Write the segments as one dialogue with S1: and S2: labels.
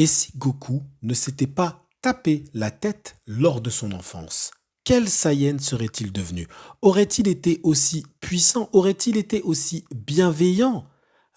S1: Et si Goku ne s'était pas tapé la tête lors de son enfance? Quel Saiyan serait-il devenu? Aurait-il été aussi puissant? Aurait-il été aussi bienveillant?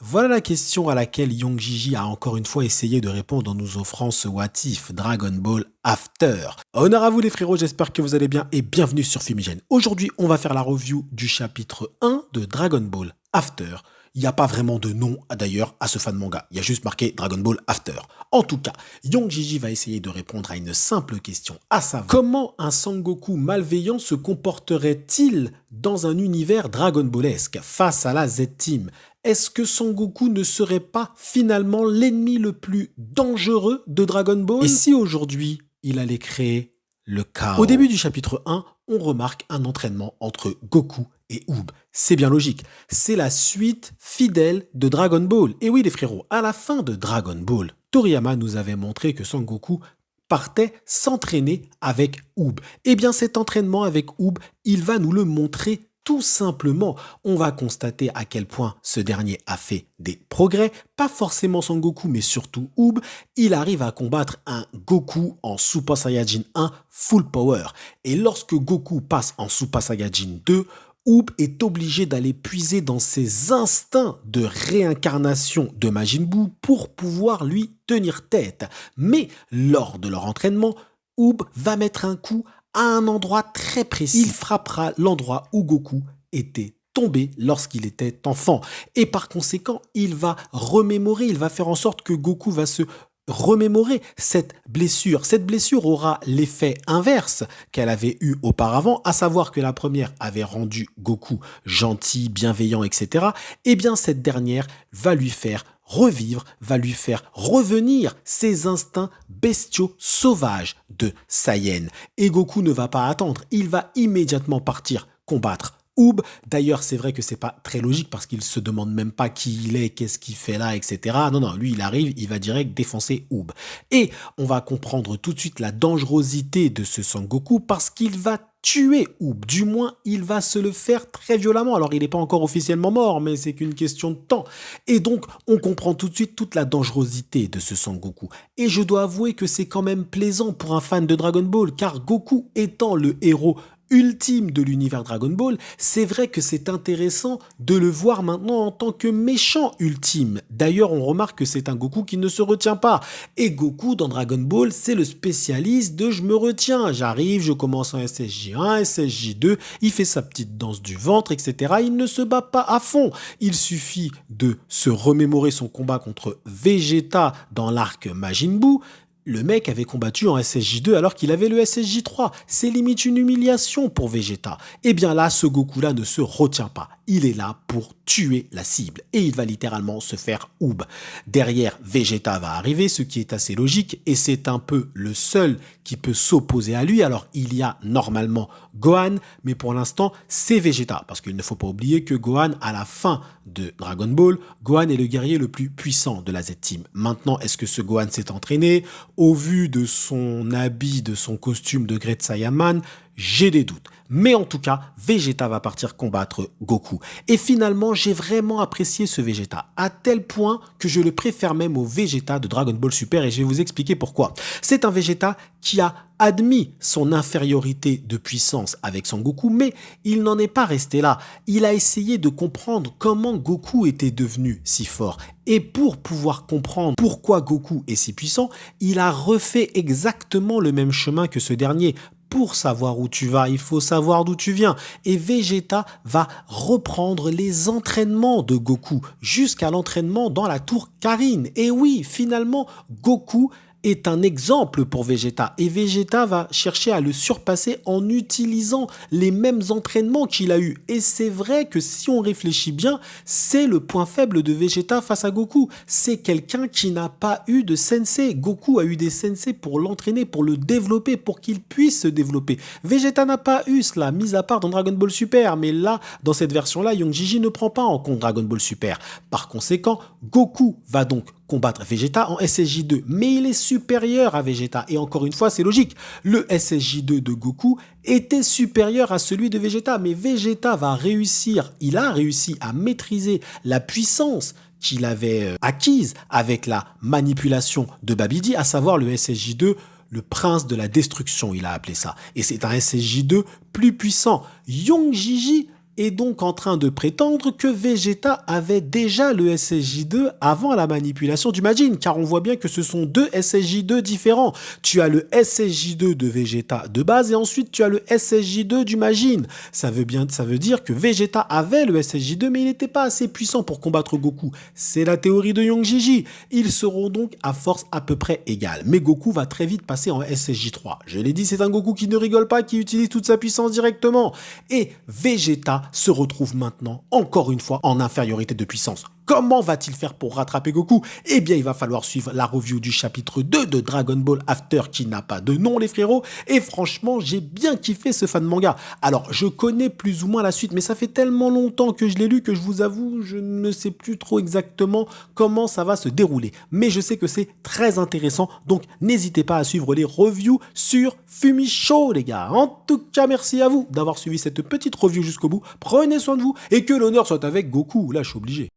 S1: Voilà la question à laquelle Young Gigi a encore une fois essayé de répondre en nous offrant ce What If Dragon Ball After. Honneur à vous les frérots, j'espère que vous allez bien et bienvenue sur Fumigène. Aujourd'hui, on va faire la review du chapitre 1 de Dragon Ball After. Il n'y a pas vraiment de nom d'ailleurs à ce fan manga, il y a juste marqué Dragon Ball After. En tout cas, Young Gigi va essayer de répondre à une simple question, à savoir comment un Sangoku malveillant se comporterait-il dans un univers Dragon Ballesque face à la Z-Team? Est-ce que Sangoku ne serait pas finalement l'ennemi le plus dangereux de Dragon Ball? Et si aujourd'hui, il allait créer le chaos? Au début du chapitre 1, on remarque un entraînement entre Goku et Oob. C'est bien logique, c'est la suite fidèle de Dragon Ball. Et oui les frérots, à la fin de Dragon Ball, Toriyama nous avait montré que Sangoku partait s'entraîner avec Oob. Et bien cet entraînement avec Oob, il va nous le montrer tout simplement. On va constater à quel point ce dernier a fait des progrès, pas forcément Sangoku mais surtout Oob. Il arrive à combattre un Goku en Super Saiyajin 1 full power. Et lorsque Goku passe en Super Saiyajin 2, Oob est obligé d'aller puiser dans ses instincts de réincarnation de Majin Buu pour pouvoir lui tenir tête. Mais lors de leur entraînement, Oob va mettre un coup à un endroit très précis. Il frappera l'endroit où Goku était tombé lorsqu'il était enfant. Et par conséquent, il va remémorer, il va faire en sorte que Goku va se remémorer cette blessure. Cette blessure aura l'effet inverse qu'elle avait eu auparavant, à savoir que la première avait rendu Goku gentil, bienveillant, etc. Eh bien, cette dernière va lui faire revivre, va lui faire revenir ses instincts bestiaux sauvages de Saiyan. Et Goku ne va pas attendre, il va immédiatement partir combattre Oob. D'ailleurs, c'est vrai que c'est pas très logique parce qu'il se demande même pas qui il est, qu'est-ce qu'il fait là, etc. Non, lui, il arrive, il va direct défoncer Oob. Et on va comprendre tout de suite la dangerosité de ce Sangoku parce qu'il va tuer Oob. Du moins, il va se le faire très violemment. Alors, il n'est pas encore officiellement mort, mais c'est qu'une question de temps. Et donc, on comprend tout de suite toute la dangerosité de ce Sangoku. Et je dois avouer que c'est quand même plaisant pour un fan de Dragon Ball, car Goku étant le héros ultime de l'univers Dragon Ball, c'est vrai que c'est intéressant de le voir maintenant en tant que méchant ultime. D'ailleurs, on remarque que c'est un Goku qui ne se retient pas. Et Goku, dans Dragon Ball, c'est le spécialiste de « je me retiens ». J'arrive, je commence en SSJ1, SSJ2, il fait sa petite danse du ventre, etc. Il ne se bat pas à fond. Il suffit de se remémorer son combat contre Vegeta dans l'arc Majin Buu. Le mec avait combattu en SSJ2 alors qu'il avait le SSJ3. C'est limite une humiliation pour Vegeta. Et bien là, ce Goku-là ne se retient pas. Il est là pour tuer la cible. Et il va littéralement se faire Oob. Derrière, Vegeta va arriver, ce qui est assez logique. Et c'est un peu le seul qui peut s'opposer à lui. Alors, il y a normalement Gohan, mais pour l'instant, c'est Vegeta. Parce qu'il ne faut pas oublier que Gohan, à la fin de Dragon Ball, Gohan est le guerrier le plus puissant de la Z-Team. Maintenant, est-ce que ce Gohan s'est entraîné? Au vu de son habit, de son costume de Great Saiyaman, j'ai des doutes. Mais en tout cas, Vegeta va partir combattre Goku. Et finalement, j'ai vraiment apprécié ce Vegeta, à tel point que je le préfère même au Vegeta de Dragon Ball Super, et je vais vous expliquer pourquoi. C'est un Vegeta qui a admis son infériorité de puissance avec Son Goku, mais il n'en est pas resté là. Il a essayé de comprendre comment Goku était devenu si fort. Et pour pouvoir comprendre pourquoi Goku est si puissant, il a refait exactement le même chemin que ce dernier. Pour savoir où tu vas, il faut savoir d'où tu viens. Et Vegeta va reprendre les entraînements de Goku jusqu'à l'entraînement dans la tour Karin. Et oui, finalement, Goku est un exemple pour Vegeta. Et Vegeta va chercher à le surpasser en utilisant les mêmes entraînements qu'il a eu. Et c'est vrai que si on réfléchit bien, c'est le point faible de Vegeta face à Goku. C'est quelqu'un qui n'a pas eu de sensei. Goku a eu des sensei pour l'entraîner, pour le développer, pour qu'il puisse se développer. Vegeta n'a pas eu cela, mis à part dans Dragon Ball Super. Mais là, dans cette version-là, Young Gigi ne prend pas en compte Dragon Ball Super. Par conséquent, Goku va donc combattre Vegeta en SSJ2, mais il est supérieur à Vegeta. Et encore une fois, c'est logique. Le SSJ2 de Goku était supérieur à celui de Vegeta, mais Vegeta va réussir, il a réussi à maîtriser la puissance qu'il avait acquise avec la manipulation de Babidi, à savoir le SSJ2, le prince de la destruction, il a appelé ça. Et c'est un SSJ2 plus puissant. Young Gigi est donc en train de prétendre que Vegeta avait déjà le SSJ2 avant la manipulation du Majin, car on voit bien que ce sont deux SSJ2 différents. Tu as le SSJ2 de Vegeta de base et ensuite tu as le SSJ2 du Majin. Ça veut dire que Vegeta avait le SSJ2 mais il n'était pas assez puissant pour combattre Goku. C'est la théorie de Young Gigi. Ils seront donc à force à peu près égales. Mais Goku va très vite passer en SSJ3. Je l'ai dit, c'est un Goku qui ne rigole pas, qui utilise toute sa puissance directement. Et Vegeta se retrouve maintenant, encore une fois, en infériorité de puissance. Comment va-t-il faire pour rattraper Goku? Eh bien, il va falloir suivre la review du chapitre 2 de Dragon Ball After qui n'a pas de nom, les frérots. Et franchement, j'ai bien kiffé ce fan manga. Alors, je connais plus ou moins la suite, mais ça fait tellement longtemps que je l'ai lu que je vous avoue, je ne sais plus trop exactement comment ça va se dérouler. Mais je sais que c'est très intéressant, donc n'hésitez pas à suivre les reviews sur Fumisho, les gars. En tout cas, merci à vous d'avoir suivi cette petite review jusqu'au bout. Prenez soin de vous et que l'honneur soit avec Goku. Là, je suis obligé.